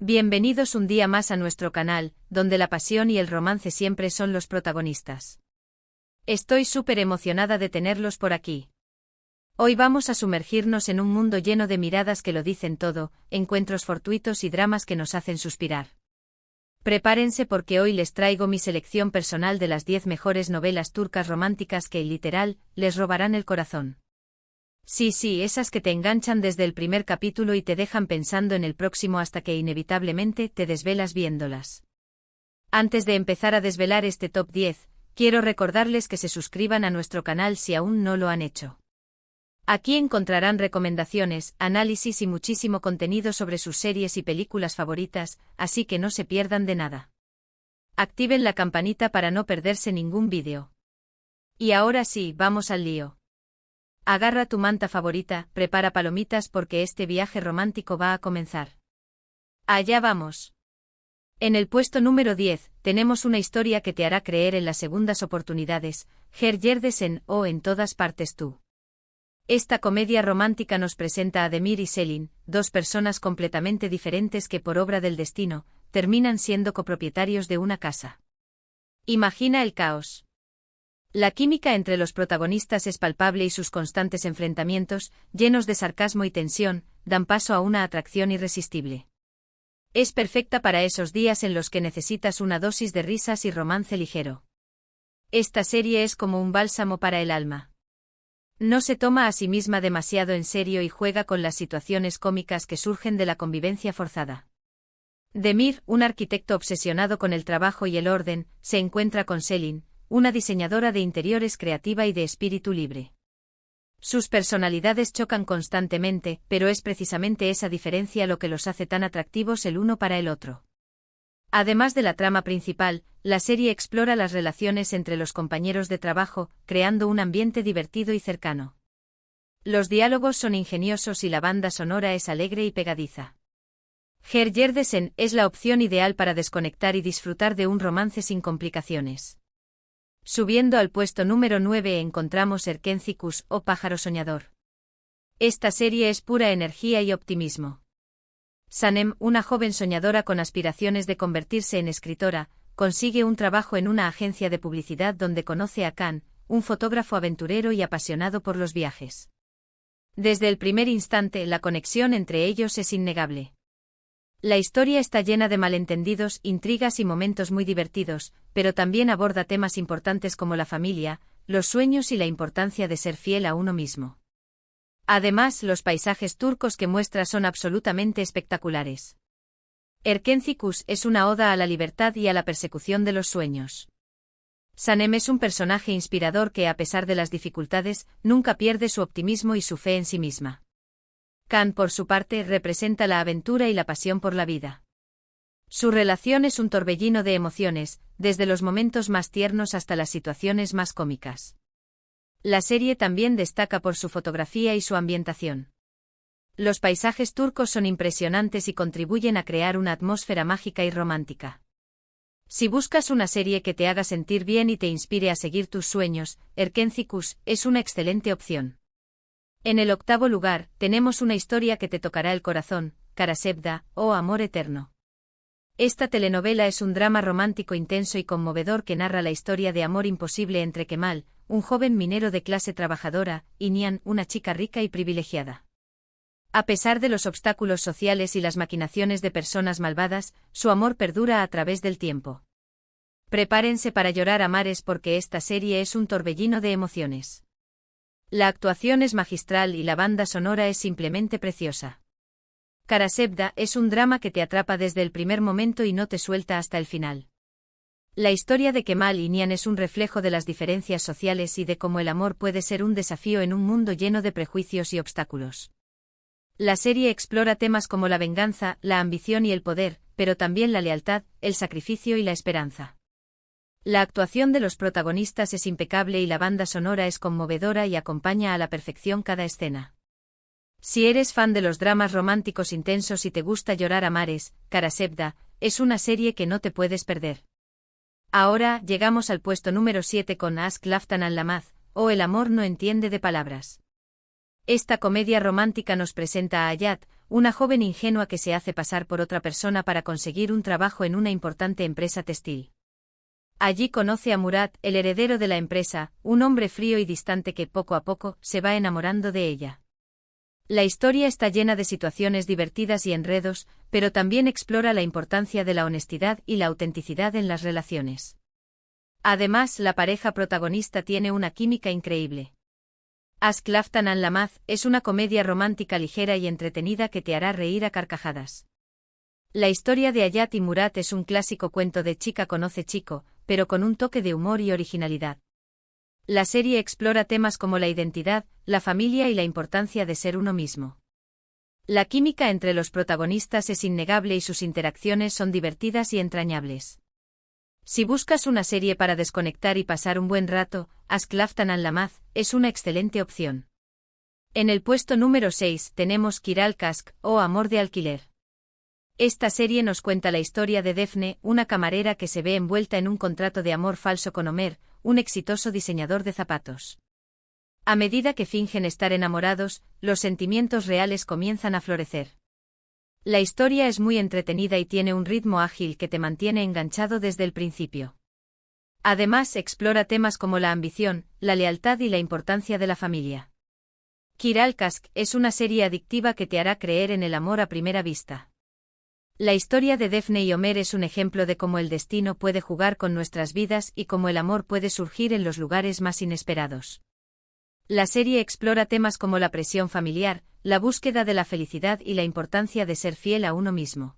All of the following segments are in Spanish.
Bienvenidos un día más a nuestro canal, donde la pasión y el romance siempre son los protagonistas. Estoy súper emocionada de tenerlos por aquí. Hoy vamos a sumergirnos en un mundo lleno de miradas que lo dicen todo, encuentros fortuitos y dramas que nos hacen suspirar. Prepárense porque hoy les traigo mi selección personal de las 10 mejores novelas turcas románticas que, literal, les robarán el corazón. Sí, esas que te enganchan desde el primer capítulo y te dejan pensando en el próximo hasta que inevitablemente te desvelas viéndolas. Antes de empezar a desvelar este top 10, quiero recordarles que se suscriban a nuestro canal si aún no lo han hecho. Aquí encontrarán recomendaciones, análisis y muchísimo contenido sobre sus series y películas favoritas, así que no se pierdan de nada. Activen la campanita para no perderse ningún vídeo. Y ahora sí, vamos al lío. Agarra tu manta favorita, prepara palomitas porque este viaje romántico va a comenzar. Allá vamos. En el puesto número 10, tenemos una historia que te hará creer en las segundas oportunidades, Her Yerdesen o En todas partes tú. Esta comedia romántica nos presenta a Demir y Selin, dos personas completamente diferentes que por obra del destino, terminan siendo copropietarios de una casa. Imagina el caos. La química entre los protagonistas es palpable y sus constantes enfrentamientos, llenos de sarcasmo y tensión, dan paso a una atracción irresistible. Es perfecta para esos días en los que necesitas una dosis de risas y romance ligero. Esta serie es como un bálsamo para el alma. No se toma a sí misma demasiado en serio y juega con las situaciones cómicas que surgen de la convivencia forzada. Demir, un arquitecto obsesionado con el trabajo y el orden, se encuentra con Selin, una diseñadora de interiores creativa y de espíritu libre. Sus personalidades chocan constantemente, pero es precisamente esa diferencia lo que los hace tan atractivos el uno para el otro. Además de la trama principal, la serie explora las relaciones entre los compañeros de trabajo, creando un ambiente divertido y cercano. Los diálogos son ingeniosos y la banda sonora es alegre y pegadiza. Her Yerdesen es la opción ideal para desconectar y disfrutar de un romance sin complicaciones. Subiendo al puesto número 9 encontramos Erkencikus o Pájaro Soñador. Esta serie es pura energía y optimismo. Sanem, una joven soñadora con aspiraciones de convertirse en escritora, consigue un trabajo en una agencia de publicidad donde conoce a Kan, un fotógrafo aventurero y apasionado por los viajes. Desde el primer instante la conexión entre ellos es innegable. La historia está llena de malentendidos, intrigas y momentos muy divertidos, pero también aborda temas importantes como la familia, los sueños y la importancia de ser fiel a uno mismo. Además, los paisajes turcos que muestra son absolutamente espectaculares. Erkencikus es una oda a la libertad y a la persecución de los sueños. Sanem es un personaje inspirador que, a pesar de las dificultades, nunca pierde su optimismo y su fe en sí misma. Kan, por su parte, representa la aventura y la pasión por la vida. Su relación es un torbellino de emociones, desde los momentos más tiernos hasta las situaciones más cómicas. La serie también destaca por su fotografía y su ambientación. Los paisajes turcos son impresionantes y contribuyen a crear una atmósfera mágica y romántica. Si buscas una serie que te haga sentir bien y te inspire a seguir tus sueños, Erkencikus es una excelente opción. En el octavo lugar, tenemos una historia que te tocará el corazón, Karasevda, o Amor Eterno. Esta telenovela es un drama romántico intenso y conmovedor que narra la historia de amor imposible entre Kemal, un joven minero de clase trabajadora, y Nihan, una chica rica y privilegiada. A pesar de los obstáculos sociales y las maquinaciones de personas malvadas, su amor perdura a través del tiempo. Prepárense para llorar a mares porque esta serie es un torbellino de emociones. La actuación es magistral y la banda sonora es simplemente preciosa. Karasevda es un drama que te atrapa desde el primer momento y no te suelta hasta el final. La historia de Kemal y Nihan es un reflejo de las diferencias sociales y de cómo el amor puede ser un desafío en un mundo lleno de prejuicios y obstáculos. La serie explora temas como la venganza, la ambición y el poder, pero también la lealtad, el sacrificio y la esperanza. La actuación de los protagonistas es impecable y la banda sonora es conmovedora y acompaña a la perfección cada escena. Si eres fan de los dramas románticos intensos y te gusta llorar a mares, Karasevda es una serie que no te puedes perder. Ahora llegamos al puesto número 7 con Aşk Laftan Anlamaz, o El amor no entiende de palabras. Esta comedia romántica nos presenta a Hayat, una joven ingenua que se hace pasar por otra persona para conseguir un trabajo en una importante empresa textil. Allí conoce a Murat, el heredero de la empresa, un hombre frío y distante que poco a poco se va enamorando de ella. La historia está llena de situaciones divertidas y enredos, pero también explora la importancia de la honestidad y la autenticidad en las relaciones. Además, la pareja protagonista tiene una química increíble. Aşk Laftan Anlamaz es una comedia romántica ligera y entretenida que te hará reír a carcajadas. La historia de Hayat y Murat es un clásico cuento de chica conoce chico, pero con un toque de humor y originalidad. La serie explora temas como la identidad, la familia y la importancia de ser uno mismo. La química entre los protagonistas es innegable y sus interacciones son divertidas y entrañables. Si buscas una serie para desconectar y pasar un buen rato, Aşk Laftan Anlamaz es una excelente opción. En el puesto número 6 tenemos Kiral Kask, o Amor de alquiler. Esta serie nos cuenta la historia de Defne, una camarera que se ve envuelta en un contrato de amor falso con Ömer, un exitoso diseñador de zapatos. A medida que fingen estar enamorados, los sentimientos reales comienzan a florecer. La historia es muy entretenida y tiene un ritmo ágil que te mantiene enganchado desde el principio. Además, explora temas como la ambición, la lealtad y la importancia de la familia. Kiral Kask es una serie adictiva que te hará creer en el amor a primera vista. La historia de Defne y Ömer es un ejemplo de cómo el destino puede jugar con nuestras vidas y cómo el amor puede surgir en los lugares más inesperados. La serie explora temas como la presión familiar, la búsqueda de la felicidad y la importancia de ser fiel a uno mismo.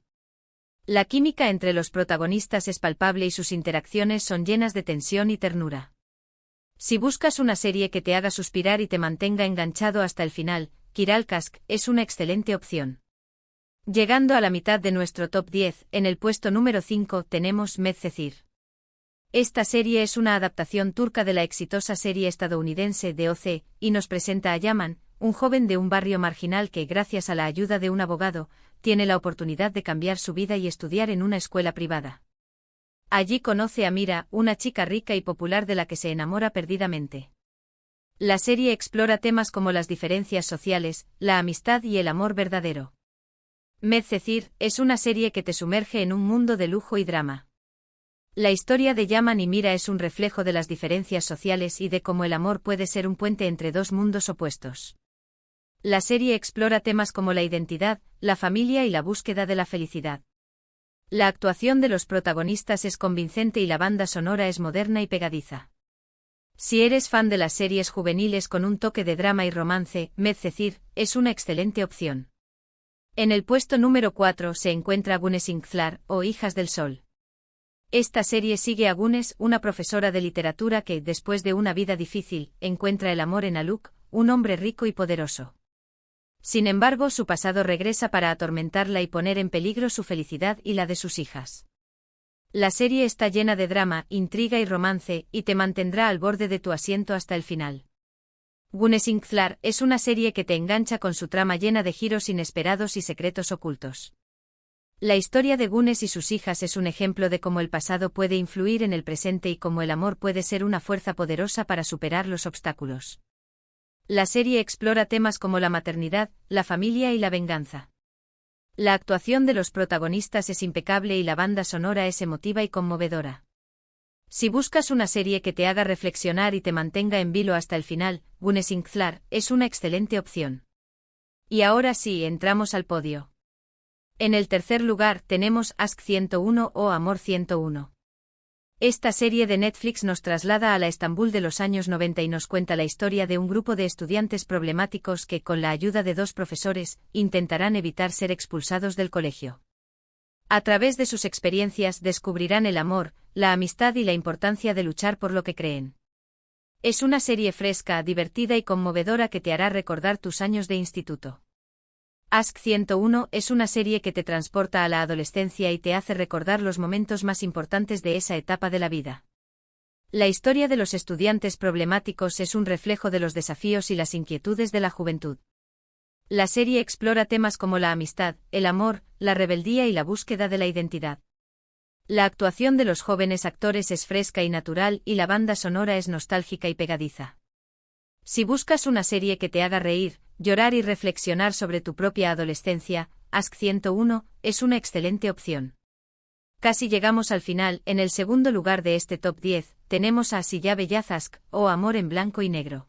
La química entre los protagonistas es palpable y sus interacciones son llenas de tensión y ternura. Si buscas una serie que te haga suspirar y te mantenga enganchado hasta el final, Kiral Kask es una excelente opción. Llegando a la mitad de nuestro top 10, en el puesto número 5 tenemos Medcezir. Esta serie es una adaptación turca de la exitosa serie estadounidense de OC, y nos presenta a Yaman, un joven de un barrio marginal que, gracias a la ayuda de un abogado, tiene la oportunidad de cambiar su vida y estudiar en una escuela privada. Allí conoce a Mira, una chica rica y popular de la que se enamora perdidamente. La serie explora temas como las diferencias sociales, la amistad y el amor verdadero. Medcezir es una serie que te sumerge en un mundo de lujo y drama. La historia de Yaman y Mira es un reflejo de las diferencias sociales y de cómo el amor puede ser un puente entre dos mundos opuestos. La serie explora temas como la identidad, la familia y la búsqueda de la felicidad. La actuación de los protagonistas es convincente y la banda sonora es moderna y pegadiza. Si eres fan de las series juveniles con un toque de drama y romance, Medcezir es una excelente opción. En el puesto número 4 se encuentra Güneş Inkthlar, o Hijas del Sol. Esta serie sigue a Güneş, una profesora de literatura que, después de una vida difícil, encuentra el amor en Haluk, un hombre rico y poderoso. Sin embargo, su pasado regresa para atormentarla y poner en peligro su felicidad y la de sus hijas. La serie está llena de drama, intriga y romance, y te mantendrá al borde de tu asiento hasta el final. Güneş Inkthlar es una serie que te engancha con su trama llena de giros inesperados y secretos ocultos. La historia de Güneş y sus hijas es un ejemplo de cómo el pasado puede influir en el presente y cómo el amor puede ser una fuerza poderosa para superar los obstáculos. La serie explora temas como la maternidad, la familia y la venganza. La actuación de los protagonistas es impecable y la banda sonora es emotiva y conmovedora. Si buscas una serie que te haga reflexionar y te mantenga en vilo hasta el final, Güneş Inkthlar es una excelente opción. Y ahora sí, entramos al podio. En el tercer lugar tenemos Aşk 101 o Amor 101. Esta serie de Netflix nos traslada a la Estambul de los años 90 y nos cuenta la historia de un grupo de estudiantes problemáticos que, con la ayuda de dos profesores, intentarán evitar ser expulsados del colegio. A través de sus experiencias descubrirán el amor, la amistad y la importancia de luchar por lo que creen. Es una serie fresca, divertida y conmovedora que te hará recordar tus años de instituto. Aşk 101 es una serie que te transporta a la adolescencia y te hace recordar los momentos más importantes de esa etapa de la vida. La historia de los estudiantes problemáticos es un reflejo de los desafíos y las inquietudes de la juventud. La serie explora temas como la amistad, el amor, la rebeldía y la búsqueda de la identidad. La actuación de los jóvenes actores es fresca y natural y la banda sonora es nostálgica y pegadiza. Si buscas una serie que te haga reír, llorar y reflexionar sobre tu propia adolescencia, Ask 101, es una excelente opción. Casi llegamos al final. En el segundo lugar de este top 10, tenemos a Si llave Ask, o Amor en blanco y negro.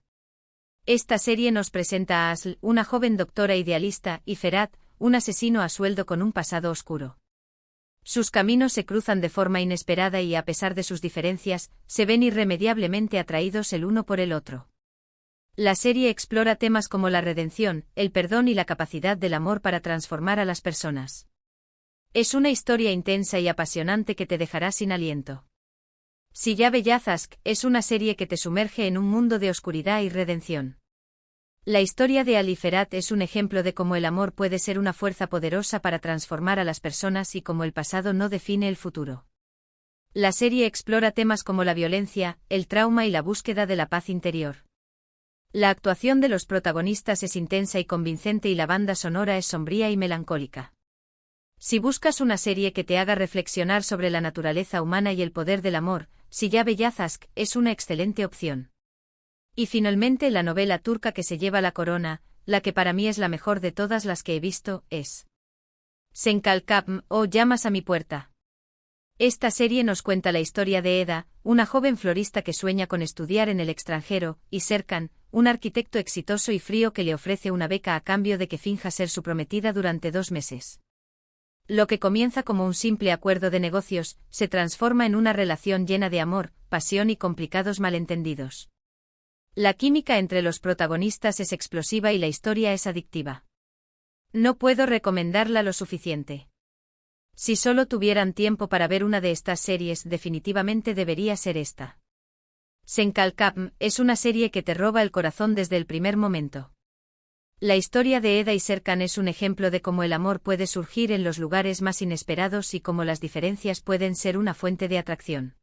Esta serie nos presenta a Asl, una joven doctora idealista, y Ferhat, un asesino a sueldo con un pasado oscuro. Sus caminos se cruzan de forma inesperada y a pesar de sus diferencias, se ven irremediablemente atraídos el uno por el otro. La serie explora temas como la redención, el perdón y la capacidad del amor para transformar a las personas. Es una historia intensa y apasionante que te dejará sin aliento. Si llave Ask es una serie que te sumerge en un mundo de oscuridad y redención. La historia de Ali Ferhat es un ejemplo de cómo el amor puede ser una fuerza poderosa para transformar a las personas y cómo el pasado no define el futuro. La serie explora temas como la violencia, el trauma y la búsqueda de la paz interior. La actuación de los protagonistas es intensa y convincente y la banda sonora es sombría y melancólica. Si buscas una serie que te haga reflexionar sobre la naturaleza humana y el poder del amor, Si llave Ask es una excelente opción. Y finalmente la novela turca que se lleva la corona, la que para mí es la mejor de todas las que he visto, es Sen Kalkapm o Llamas a mi puerta. Esta serie nos cuenta la historia de Eda, una joven florista que sueña con estudiar en el extranjero, y Serkan, un arquitecto exitoso y frío que le ofrece una beca a cambio de que finja ser su prometida durante 2 meses. Lo que comienza como un simple acuerdo de negocios, se transforma en una relación llena de amor, pasión y complicados malentendidos. La química entre los protagonistas es explosiva y la historia es adictiva. No puedo recomendarla lo suficiente. Si solo tuvieran tiempo para ver una de estas series, definitivamente debería ser esta. Sen Kalkapm es una serie que te roba el corazón desde el primer momento. La historia de Eda y Serkan es un ejemplo de cómo el amor puede surgir en los lugares más inesperados y cómo las diferencias pueden ser una fuente de atracción.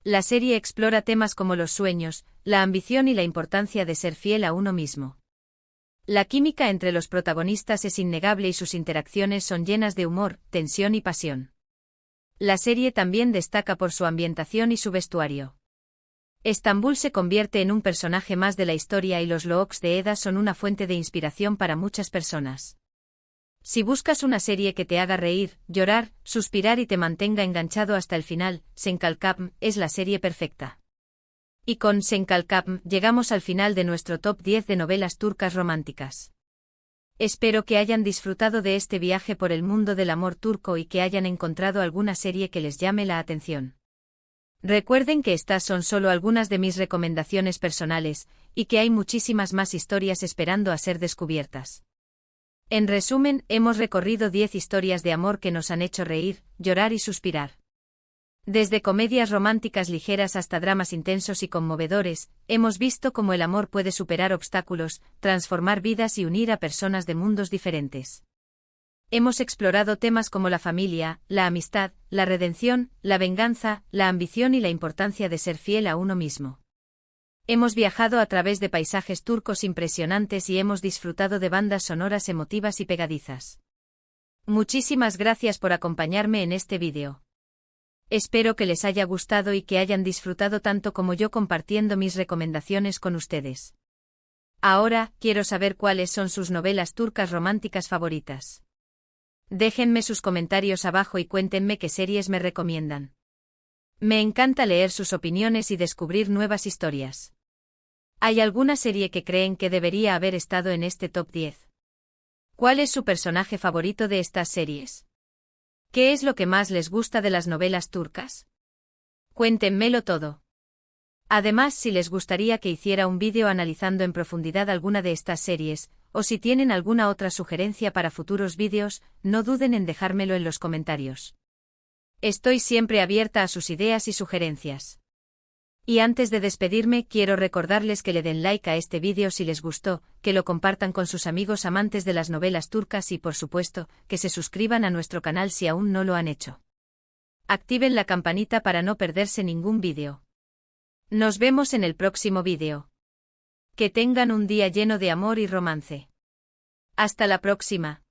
La serie explora temas como los sueños, la ambición y la importancia de ser fiel a uno mismo. La química entre los protagonistas es innegable y sus interacciones son llenas de humor, tensión y pasión. La serie también destaca por su ambientación y su vestuario. Estambul se convierte en un personaje más de la historia y los looks de Eda son una fuente de inspiración para muchas personas. Si buscas una serie que te haga reír, llorar, suspirar y te mantenga enganchado hasta el final, Sen Kalkapm es la serie perfecta. Y con Sen Kalkapm llegamos al final de nuestro top 10 de novelas turcas románticas. Espero que hayan disfrutado de este viaje por el mundo del amor turco y que hayan encontrado alguna serie que les llame la atención. Recuerden que estas son solo algunas de mis recomendaciones personales, y que hay muchísimas más historias esperando a ser descubiertas. En resumen, hemos recorrido 10 historias de amor que nos han hecho reír, llorar y suspirar. Desde comedias románticas ligeras hasta dramas intensos y conmovedores, hemos visto cómo el amor puede superar obstáculos, transformar vidas y unir a personas de mundos diferentes. Hemos explorado temas como la familia, la amistad, la redención, la venganza, la ambición y la importancia de ser fiel a uno mismo. Hemos viajado a través de paisajes turcos impresionantes y hemos disfrutado de bandas sonoras emotivas y pegadizas. Muchísimas gracias por acompañarme en este vídeo. Espero que les haya gustado y que hayan disfrutado tanto como yo compartiendo mis recomendaciones con ustedes. Ahora, quiero saber cuáles son sus novelas turcas románticas favoritas. Déjenme sus comentarios abajo y cuéntenme qué series me recomiendan. Me encanta leer sus opiniones y descubrir nuevas historias. ¿Hay alguna serie que creen que debería haber estado en este top 10? ¿Cuál es su personaje favorito de estas series? ¿Qué es lo que más les gusta de las novelas turcas? Cuéntenmelo todo. Además, si les gustaría que hiciera un vídeo analizando en profundidad alguna de estas series, o si tienen alguna otra sugerencia para futuros vídeos, no duden en dejármelo en los comentarios. Estoy siempre abierta a sus ideas y sugerencias. Y antes de despedirme, quiero recordarles que le den like a este vídeo si les gustó, que lo compartan con sus amigos amantes de las novelas turcas y, por supuesto, que se suscriban a nuestro canal si aún no lo han hecho. Activen la campanita para no perderse ningún vídeo. Nos vemos en el próximo vídeo. Que tengan un día lleno de amor y romance. Hasta la próxima.